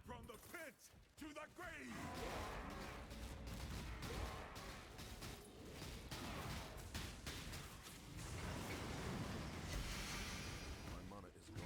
From the pit to the grave! My mana is gone.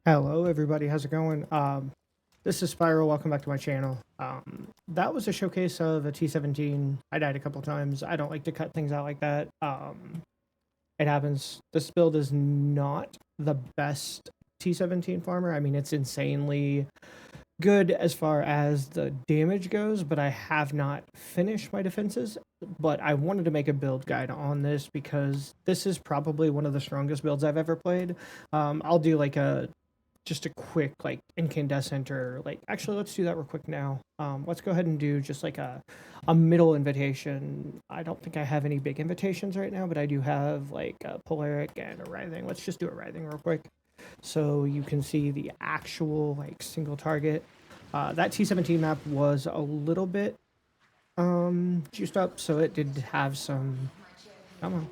Hello, everybody. How's it going? This is Spiral. Welcome back to my channel. That was a showcase of a T17. I died a couple times. I don't like to cut things out like that. It happens. This build is not the best T17 farmer. I mean, it's insanely good as far as the damage goes, but I have not finished my defenses. But I wanted to make a build guide on this because this is probably one of the strongest builds I've ever played. I'll do like just a quick like incandescent, or like actually let's do that real quick now. Let's go ahead and do just like a middle invitation. I don't think I have any big invitations right now, but I do have like a polaric and a writhing. Let's just do a writhing real quick so you can see the actual like single target. That T17 map was a little bit juiced up, so it did have some, come on.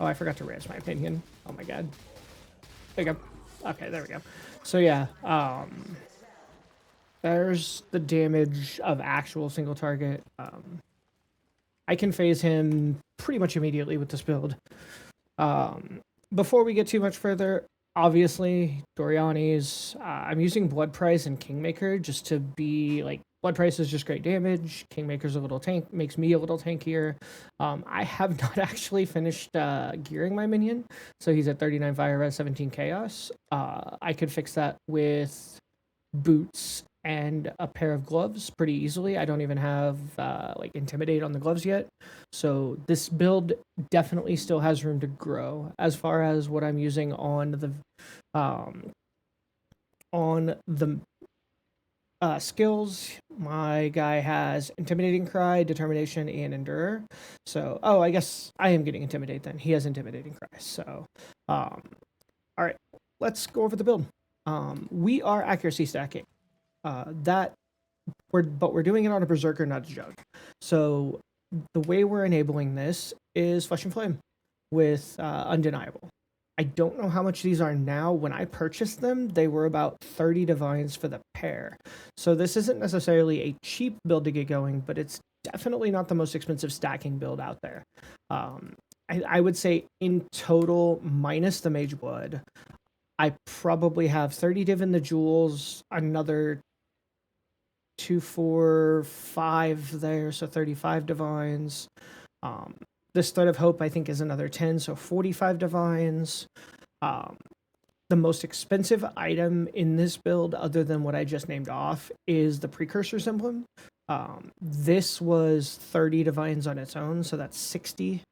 Oh, I forgot to raise my opinion. Oh my god. There you go. Okay, there we go. So yeah, there's the damage of actual single target. I can phase him pretty much immediately with this build. Before we get too much further, obviously, Doriani's, I'm using Blood Price and Kingmaker just to be, like, Blood Price is just great damage. Kingmaker's a little tank, makes me a little tankier. I have not actually finished gearing my minion, so he's at 39 fire res, 17 chaos. I could fix that with boots and a pair of gloves pretty easily. I don't even have like intimidate on the gloves yet, so this build definitely still has room to grow. As far as what I'm using on the skills, my guy has intimidating cry, determination, and endure. So, oh, I guess I am getting intimidate then. He has intimidating cry. So, all right, let's go over the build. We are accuracy stacking. But we're doing it on a Berserker, not a Jug. So the way we're enabling this is Flesh and Flame with Undeniable. I don't know how much these are now. When I purchased them, they were about 30 divines for the pair. So this isn't necessarily a cheap build to get going, but it's definitely not the most expensive stacking build out there. I would say in total, minus the Mage Blood, I probably have 30 div in the jewels, another 2, 4, 5 there, so 35 divines. This Thread of Hope, I think, is another 10, so 45 divines. The most expensive item in this build, other than what I just named off, is the Precursor's Emblem. This was 30 divines on its own, so that's 60.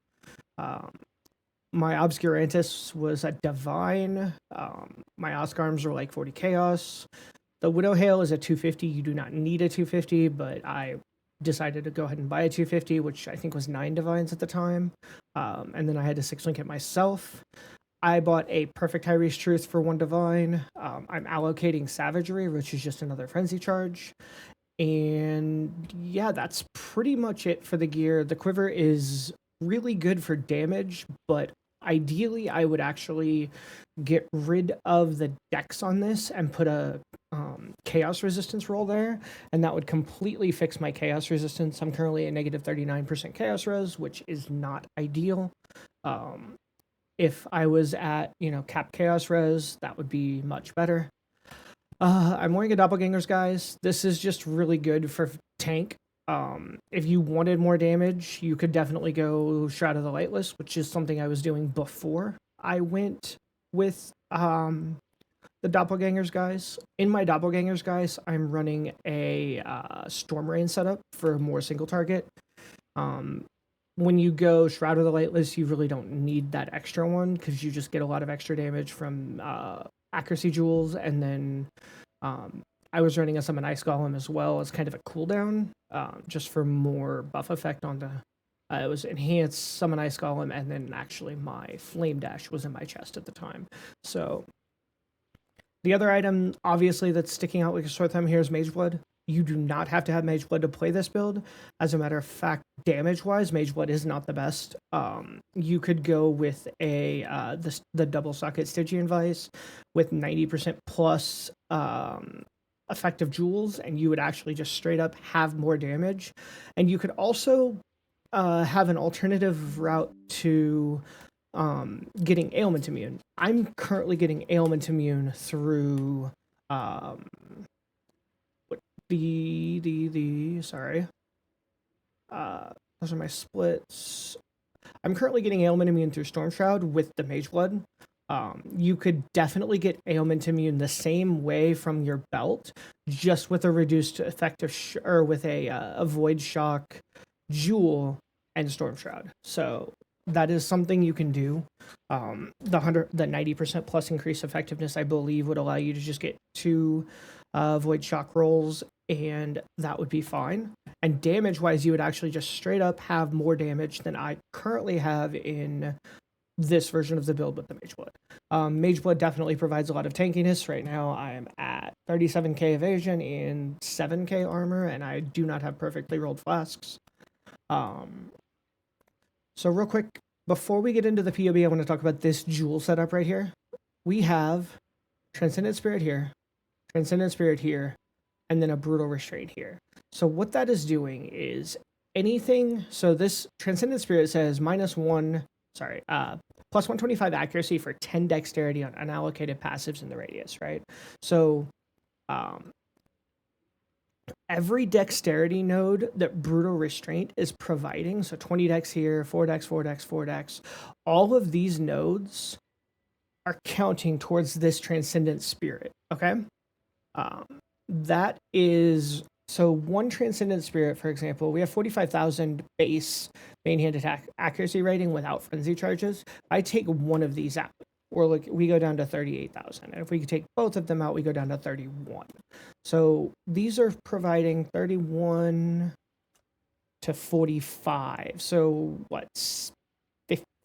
My Obscurantis was a divine. My Oscarms were like 40 chaos. The Widow Hail is a 250. You do not need a 250, but I decided to go ahead and buy a 250, which I think was 9 divines at the time. And then I had to 6-link it myself. I bought a Perfect Tyrese Truth for 1 divine. I'm allocating Savagery, which is just another frenzy charge. And yeah, that's pretty much it for the gear. The quiver is really good for damage, but ideally I would actually get rid of the dex on this and put a chaos resistance roll there, and that would completely fix my chaos resistance. I'm currently at negative 39% chaos res, which is not ideal. If I was at, cap chaos res, that would be much better. I'm wearing a Doppelganger's, guys. This is just really good for tank. If you wanted more damage, you could definitely go Shroud of the Lightless, which is something I was doing before I went with the Doppelgangers, guys. In my Doppelgangers, guys, I'm running a Storm Rain setup for more single target. When you go Shroud of the Lightless, you really don't need that extra one because you just get a lot of extra damage from accuracy jewels, and then I was running a Summon Ice Golem as well as kind of a cooldown, just for more buff effect on the. It was enhanced Summon Ice Golem, and then actually my Flame Dash was in my chest at the time. So the other item, obviously, that's sticking out like a sore thumb here is Mage Blood. You do not have to have Mage Blood to play this build. As a matter of fact, damage-wise, Mage Blood is not the best. You could go with the double socket Stygian Vice with 90% plus effective jewels, and you would actually just straight up have more damage. And you could also have an alternative route to getting ailment immune. I'm currently getting ailment immune through sorry. Those are my splits. I'm currently getting ailment immune through Storm Shroud with the Mage Blood. You could definitely get ailment immune the same way from your belt, just with a reduced effective or with a void shock jewel and Storm Shroud. So that is something you can do. The 90% plus increased effectiveness, I believe, would allow you to just get 2 void shock rolls, and that would be fine. And damage wise, you would actually just straight up have more damage than I currently have in this version of the build with the Mage Blood. Mage Blood definitely provides a lot of tankiness. Right now I am at 37k evasion and 7k armor, and I do not have perfectly rolled flasks. So real quick, before we get into the PoB, I want to talk about this jewel setup right here. We have Transcendent Spirit here, Transcendent Spirit here, and then a Brutal Restraint here. So what that is doing is anything, so this Transcendent Spirit says plus 125 accuracy for 10 dexterity on unallocated passives in the radius, right? So every dexterity node that Brutal Restraint is providing, so 20 dex here, 4 dex, 4 dex, 4 dex, all of these nodes are counting towards this Transcendent Spirit, okay? Um, that is, so one Transcendent Spirit, for example, we have 45,000 base main hand attack accuracy rating without frenzy charges. I take one of these out, or like we go down to 38,000. And if we could take both of them out, we go down to 31. So these are providing 31 to 45. So what's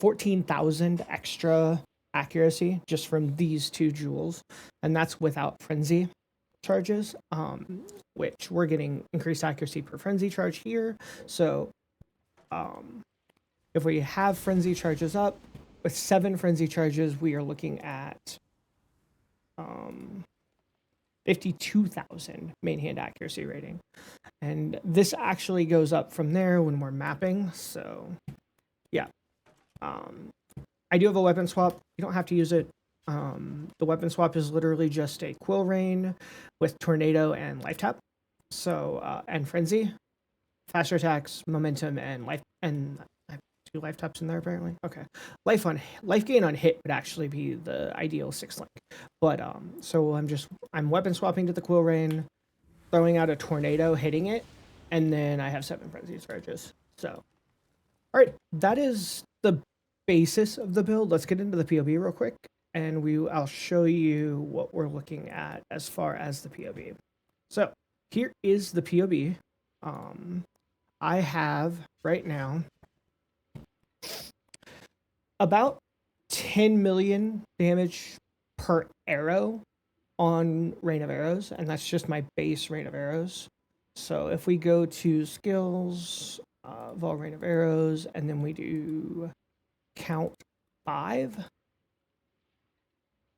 14,000 extra accuracy just from these two jewels, and that's without frenzy charges, which we're getting increased accuracy per frenzy charge here. So if we have frenzy charges up, with 7 frenzy charges, we are looking at 52,000 main hand accuracy rating. And this actually goes up from there when we're mapping. So yeah. I do have a weapon swap. You don't have to use it. The weapon swap is literally just a Quill Rain with Tornado and Life Tap. So, and Frenzy. Faster attacks, momentum, and life, and I have 2 life taps in there apparently. Okay. Life gain on hit would actually be the ideal 6 link. But so I'm weapon swapping to the Quill Rain, throwing out a Tornado, hitting it, and then I have 7 frenzy charges. So alright, that is the basis of the build. Let's get into the POB real quick, and I'll show you what we're looking at as far as the POB. So here is the POB. I have right now about 10 million damage per arrow on Rain of Arrows, and that's just my base Rain of Arrows. So if we go to skills, Vol Rain of Arrows, and then we do count 5,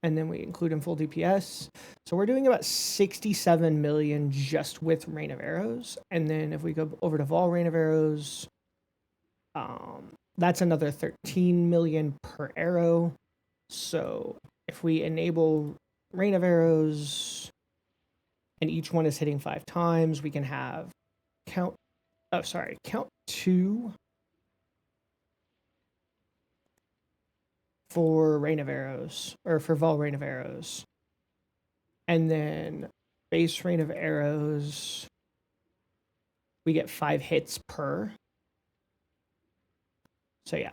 and then we include in full DPS. So we're doing about 67 million just with Rain of Arrows. And then if we go over to Vol Rain of Arrows, that's another 13 million per arrow. So if we enable Rain of Arrows and each one is hitting 5 times, we can have count 2 for Rain of Arrows, or for Vol Rain of Arrows. And then base Rain of Arrows, we get 5 hits per. So yeah.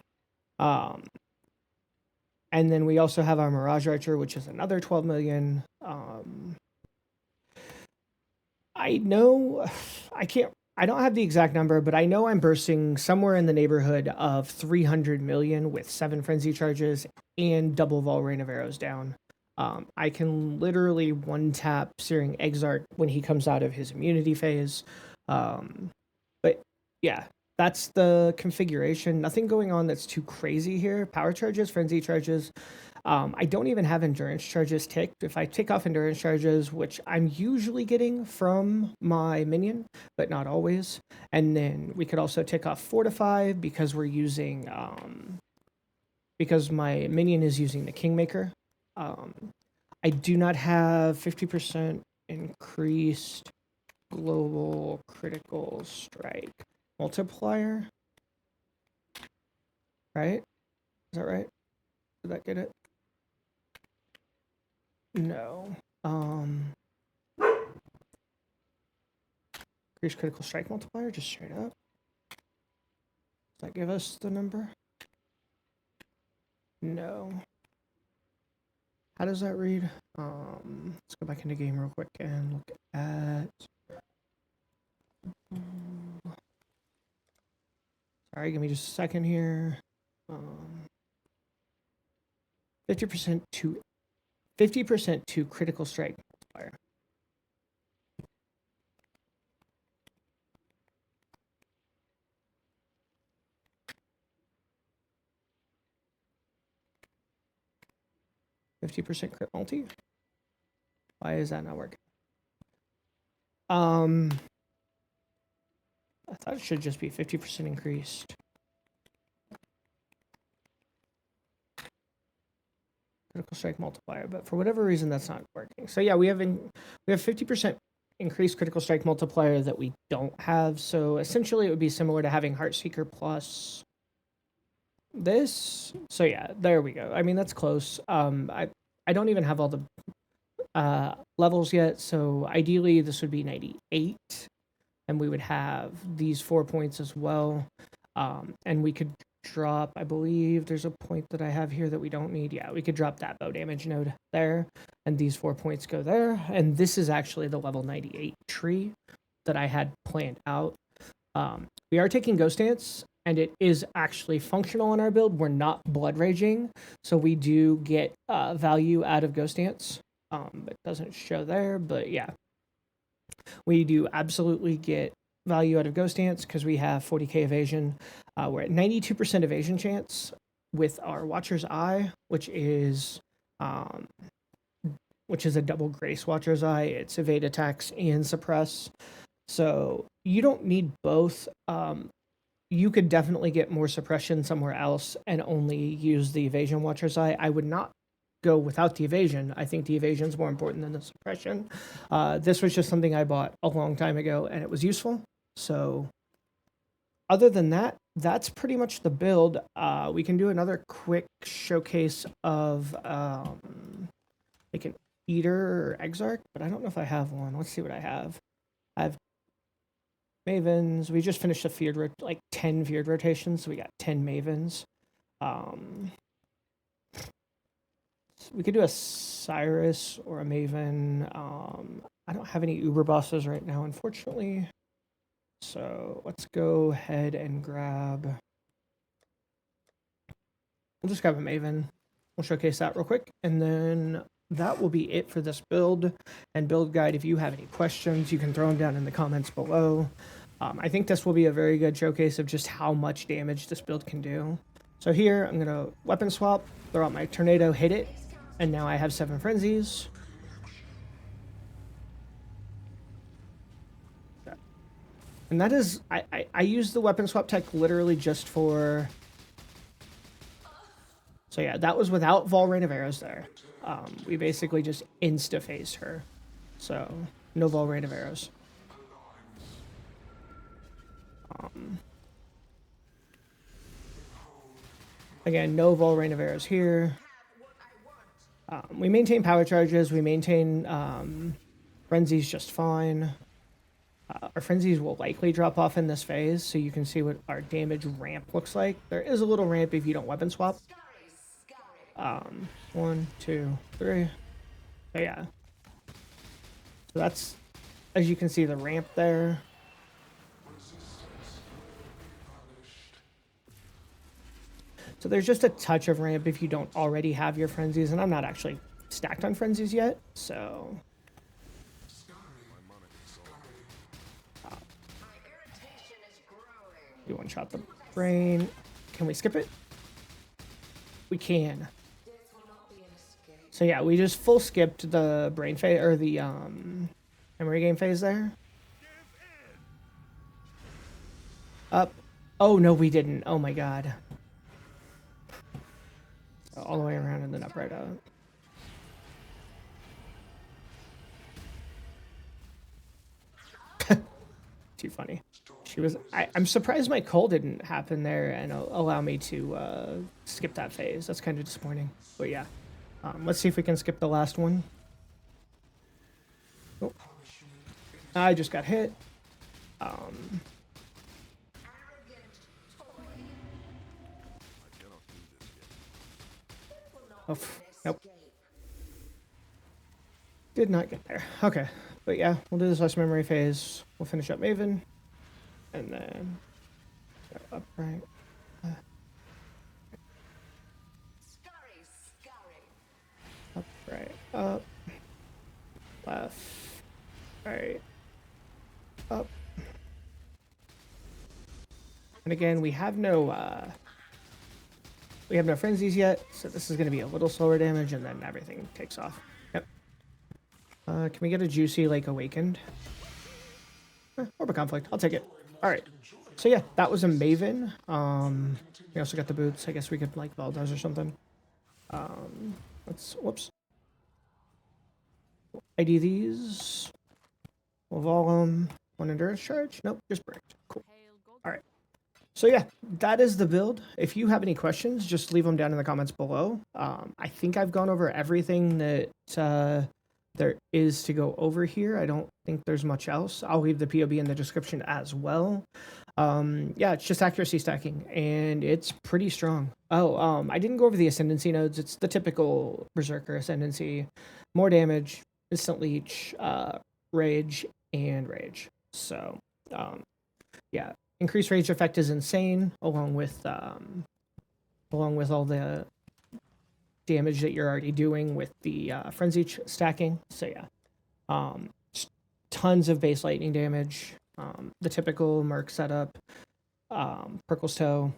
And then we also have our Mirage Archer, which is another 12 million. I don't have the exact number, but I know I'm bursting somewhere in the neighborhood of 300 million with 7 frenzy charges and double Vol Rain of Arrows down. I can literally one-tap Searing Exarch when he comes out of his immunity phase. But yeah, that's the configuration. Nothing going on that's too crazy here. Power charges, frenzy charges. I don't even have endurance charges ticked. If I tick off endurance charges, which I'm usually getting from my minion, but not always, and then we could also tick off Fortify because we're using, because my minion is using the Kingmaker. I do not have 50% increased global critical strike multiplier. Right? Is that right? Did that get it? No. Increased critical strike multiplier, just straight up. Does that give us the number? No. How does that read? Let's go back into game real quick and look at. Sorry, give me just a second here. 50% to critical strike multiplier. %50 crit multi. Why is that not working? I thought it should just be 50% increased. Critical strike multiplier, but for whatever reason that's not working. So yeah, we have 50% increased critical strike multiplier that we don't have. So essentially, it would be similar to having Heartseeker plus this. So yeah, there we go. I mean, that's close. I don't even have all the levels yet. So ideally, this would be 98, and we would have these 4 points as well. And we could drop, I believe there's a point that I have here that we don't need. Yeah, we could drop that bow damage node there, and these 4 points go there. And this is actually the level 98 tree that I had planned out. We are taking Ghost Dance, and it is actually functional in our build. We're not Blood Raging, so we do get value out of Ghost Dance. It doesn't show there, but yeah. We do absolutely get value out of Ghost Dance because we have 40k evasion. We're at 92% evasion chance with our Watcher's Eye, which is a double Grace Watcher's Eye. It's evade attacks and suppress. So you don't need both. You could definitely get more suppression somewhere else and only use the evasion Watcher's Eye. I would not go without the evasion. I think the evasion is more important than the suppression. This was just something I bought a long time ago and it was useful. So other than that, that's pretty much the build. We can do another quick showcase of like an Eater or Exarch, but I don't know if I have one. Let's see what I have. I have Mavens. We just finished a feared, like 10 feared rotations, so we got 10 Mavens. We could do a Cyrus or a Maven. I don't have any Uber bosses right now, unfortunately. So let's go ahead and grab... We'll just grab a Maven. We'll showcase that real quick, and then that will be it for this build and build guide. If you have any questions, you can throw them down in the comments below. I think this will be a very good showcase of just how much damage this build can do. So here, I'm going to weapon swap, throw out my Tornado, hit it, and now I have 7 Frenzies. And that is, I use the weapon swap tech literally just for... So yeah, that was without Vol Rain of Arrows there. We basically just insta-phased her. So, no Vol Rain of Arrows. Again, no Vol Rain of Arrows here. We maintain power charges. We maintain frenzies just fine. Our frenzies will likely drop off in this phase, so you can see what our damage ramp looks like. There is a little ramp if you don't weapon swap. 1, 2, 3. So yeah. So that's, as you can see, the ramp there. So there's just a touch of ramp if you don't already have your frenzies, and I'm not actually stacked on frenzies yet, so... You one-shot the brain. Can we skip it? We can. So yeah, we just full skipped the brain phase, or the memory game phase there. Up. Oh no, we didn't. Oh my god. All the way around and then up right up. Too funny. She was. I'm surprised my call didn't happen there and allow me to skip that phase. That's kind of disappointing. But yeah. Let's see if we can skip the last one. Oh. I just got hit. Oh, nope. Did not get there. Okay. But yeah, we'll do this last memory phase. We'll finish up Maven. And then... Up, right. Up, right, up. Left. Right. Up. And again, we have no frenzies yet, so this is going to be a little slower damage, and then everything takes off. Yep. Can we get a juicy, like, awakened? Orb of Conflict. I'll take it. Alright. So yeah, that was a Maven. We also got the boots. I guess we could, like, Valdez or something. Let's... Whoops. ID these. We'll Volum, 1 endurance charge. Nope, just break. Cool. All right. So yeah, that is the build. If you have any questions, just leave them down in the comments below. I think I've gone over everything that there is to go over here. I don't think there's much else. I'll leave the POB in the description as well. Yeah, it's just accuracy stacking, and it's pretty strong. Oh, I didn't go over the ascendancy nodes. It's the typical Berserker ascendancy. More damage, instant leech, rage, and rage. So, yeah, increased rage effect is insane, along with all the damage that you're already doing with the frenzy stacking. So yeah, tons of base lightning damage. The typical Merc setup, Prickle's Toe,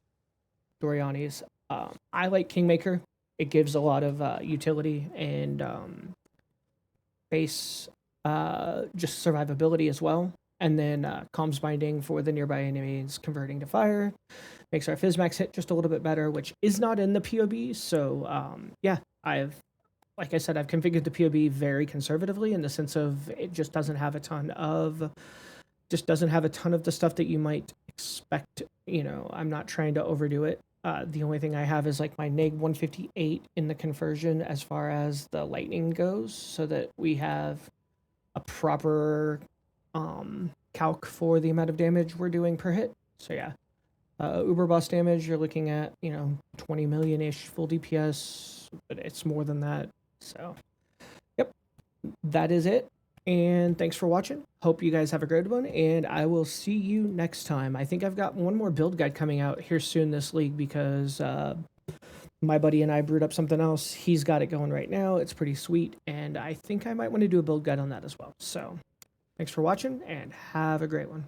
Doriani's. I like Kingmaker. It gives a lot of utility and base just survivability as well. And then Calm's Binding for the nearby enemies converting to fire. Makes our Fizzmax hit just a little bit better, which is not in the POB. So yeah, like I said, I've configured the POB very conservatively in the sense of it just doesn't have a ton of the stuff that you might expect. You know, I'm not trying to overdo it. The only thing I have is like my neg 158 in the conversion as far as the lightning goes, so that we have a proper calc for the amount of damage we're doing per hit. So yeah, uber boss damage, you're looking at 20 million-ish full DPS, but it's more than that. So yep, that is it. And thanks for watching. Hope you guys have a great one, and I will see you next time. I think I've got one more build guide coming out here soon this league because my buddy and I brewed up something else. He's got it going right now. It's pretty sweet, and I think I might want to do a build guide on that as well. So thanks for watching, and have a great one.